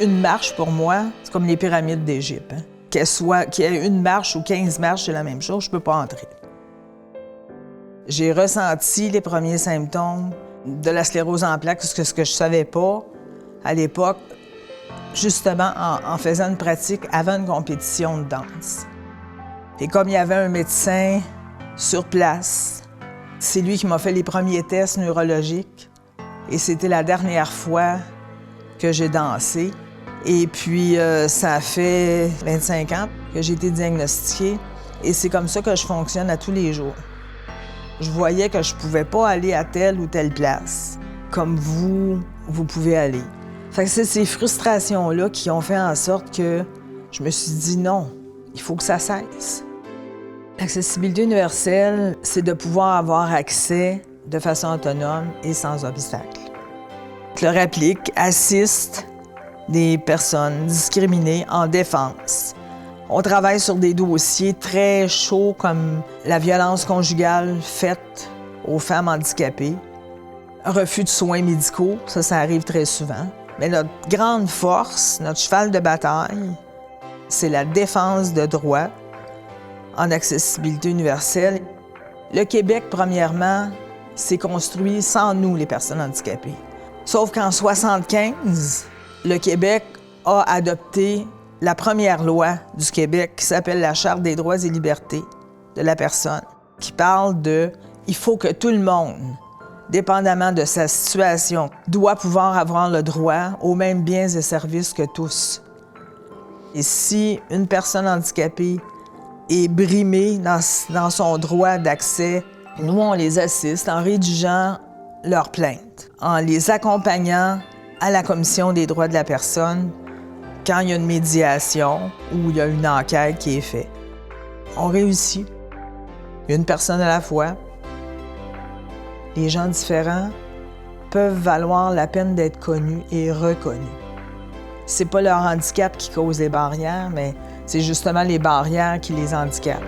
Une marche, pour moi, c'est comme les pyramides d'Égypte. Hein? Qu'il y ait une marche ou 15 marches, c'est la même chose, je peux pas entrer. J'ai ressenti les premiers symptômes de la sclérose en plaques, ce que je savais pas à l'époque, justement en faisant une pratique avant une compétition de danse. Et comme il y avait un médecin sur place, c'est lui qui m'a fait les premiers tests neurologiques. Et c'était la dernière fois que j'ai dansé. Et puis, ça fait 25 ans que j'ai été diagnostiquée. Et c'est comme ça que je fonctionne à tous les jours. Je voyais que je pouvais pas aller à telle ou telle place, comme vous pouvez aller. Fait que c'est ces frustrations-là qui ont fait en sorte que je me suis dit non, il faut que ça cesse. L'accessibilité universelle, c'est de pouvoir avoir accès de façon autonome et sans obstacle. Le RAPLIC assiste des personnes discriminées en défense. On travaille sur des dossiers très chauds comme la violence conjugale faite aux femmes handicapées, refus de soins médicaux, ça arrive très souvent. Mais notre grande force, notre cheval de bataille, c'est la défense de droits en accessibilité universelle. Le Québec, premièrement, s'est construit sans nous, les personnes handicapées. Sauf qu'en 1975, le Québec a adopté la première loi du Québec qui s'appelle la Charte des droits et libertés de la personne, qui parle de « il faut que tout le monde, dépendamment de sa situation, doit pouvoir avoir le droit aux mêmes biens et services que tous ». Et si une personne handicapée est brimée dans son droit d'accès, nous, on les assiste en rédigeant leurs plaintes, en les accompagnant à la Commission des droits de la personne quand il y a une médiation ou il y a une enquête qui est faite. On réussit. Une personne à la fois. Les gens différents peuvent valoir la peine d'être connus et reconnus. C'est pas leur handicap qui cause les barrières, mais c'est justement les barrières qui les handicapent.